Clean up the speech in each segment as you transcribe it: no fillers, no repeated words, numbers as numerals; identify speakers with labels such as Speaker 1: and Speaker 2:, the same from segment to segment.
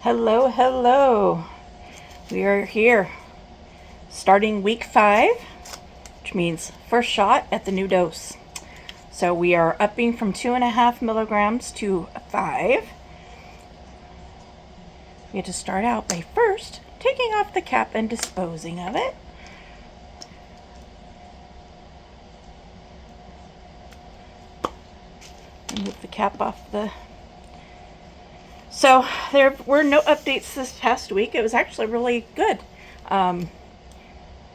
Speaker 1: Hello, hello. We are here starting week 5, which means first shot at the new dose. So we are upping from 2.5 milligrams to 5. We have to start out by first taking off the cap and disposing of it. Move the cap off the... So there were no updates this past week. It was actually really good.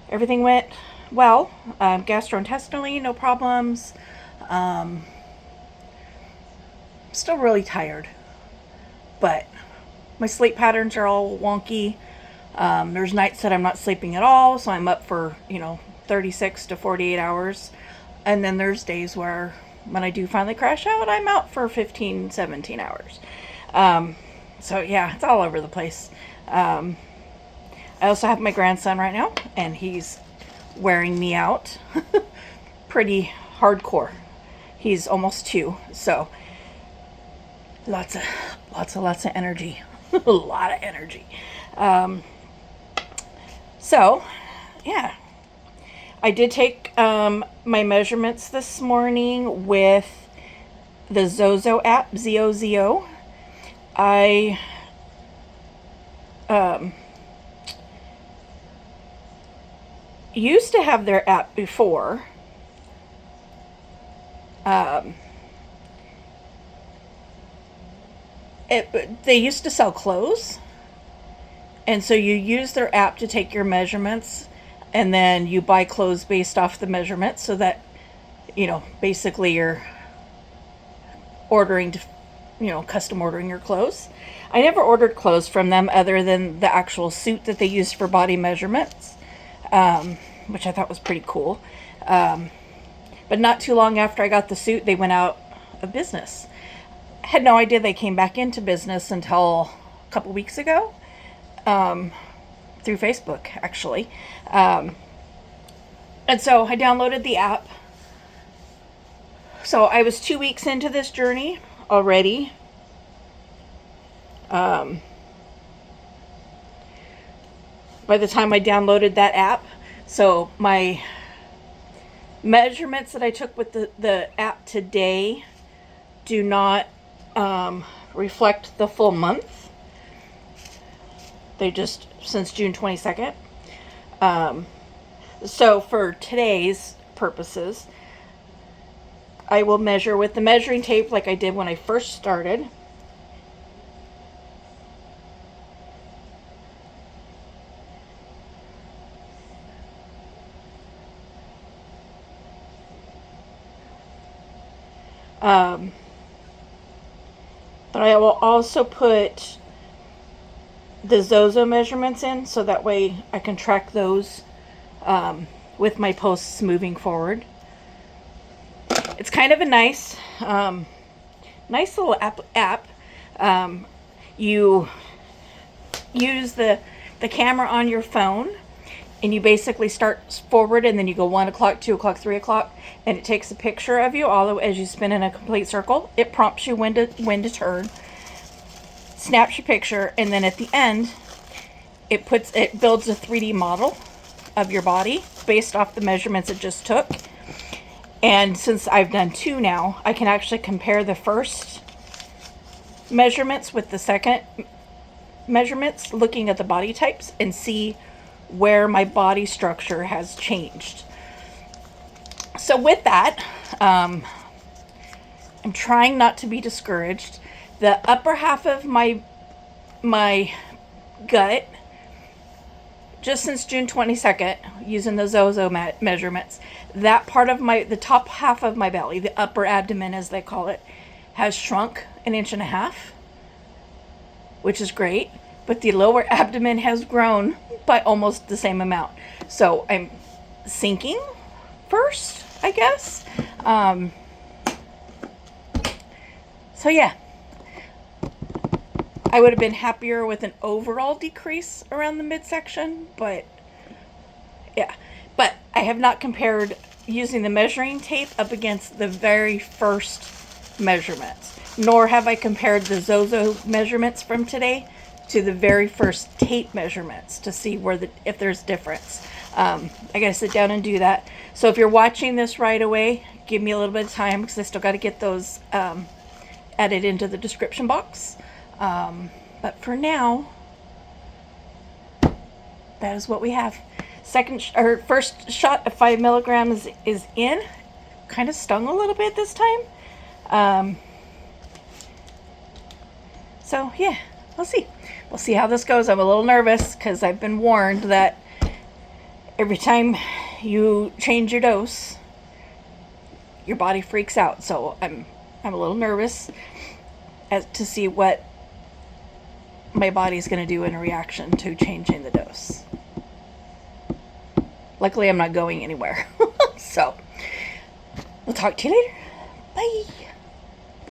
Speaker 1: Everything went well. Gastrointestinally, no problems. Still really tired, but my sleep patterns are all wonky. There's nights that I'm not sleeping at all, so I'm up for 36 to 48 hours, and then there's days where when I do finally crash out, I'm out for 15, 17 hours. So yeah, it's all over the place. I also have my grandson right now, and he's wearing me out pretty hardcore. He's almost 2, so lots of energy. A lot of energy. So yeah, I did take my measurements this morning with the Zozo app, Zozo. I used to have their app before. They used to sell clothes, and so you use their app to take your measurements, and then you buy clothes based off the measurements, so that basically you're ordering to custom ordering your clothes. I never ordered clothes from them other than the actual suit that they used for body measurements, which I thought was pretty cool. But not too long after I got the suit, they went out of business. I had no idea they came back into business until a couple weeks ago, through Facebook, actually. And so I downloaded the app. So I was 2 weeks into this journey already. By the time I downloaded that app, so my measurements that I took with the app today do not reflect the full month. They just, since June 22nd. So for today's purposes, I will measure with the measuring tape like I did when I first started. But I will also put the Zozo measurements in, so that way I can track those with my posts moving forward. It's kind of a nice little app. You use the camera on your phone, and you basically start forward, and then you go 1 o'clock, 2 o'clock, 3 o'clock, and it takes a picture of you all the way as you spin in a complete circle. It prompts you when to turn, snaps your picture, and then at the end, it builds a 3D model of your body based off the measurements it just took. And since I've done 2 now, I can actually compare the first measurements with the second measurements, looking at the body types, and see where my body structure has changed. So with that, I'm trying not to be discouraged. The upper half of my gut, just since June 22nd, using the Zozo measurements, that part of the top half of my belly, the upper abdomen as they call it, has shrunk 1.5 inches, which is great. But the lower abdomen has grown by almost the same amount. So I'm sinking first, I guess. So yeah, I would have been happier with an overall decrease around the midsection, but yeah. But I have not compared using the measuring tape up against the very first measurements, nor have I compared the Zozo measurements from today to the very first tape measurements to see if there's difference. I gotta sit down and do that. So if you're watching this right away, give me a little bit of time because I still got to get those added into the description box. But for now, that is what we have. First shot of 5 milligrams is in. Kind of stung a little bit this time. So yeah, we'll see. We'll see how this goes. I'm a little nervous because I've been warned that every time you change your dose, your body freaks out. So I'm a little nervous to see what my body's going to do in reaction to changing the dose. Luckily, I'm not going anywhere. So, we'll talk to you later. Bye.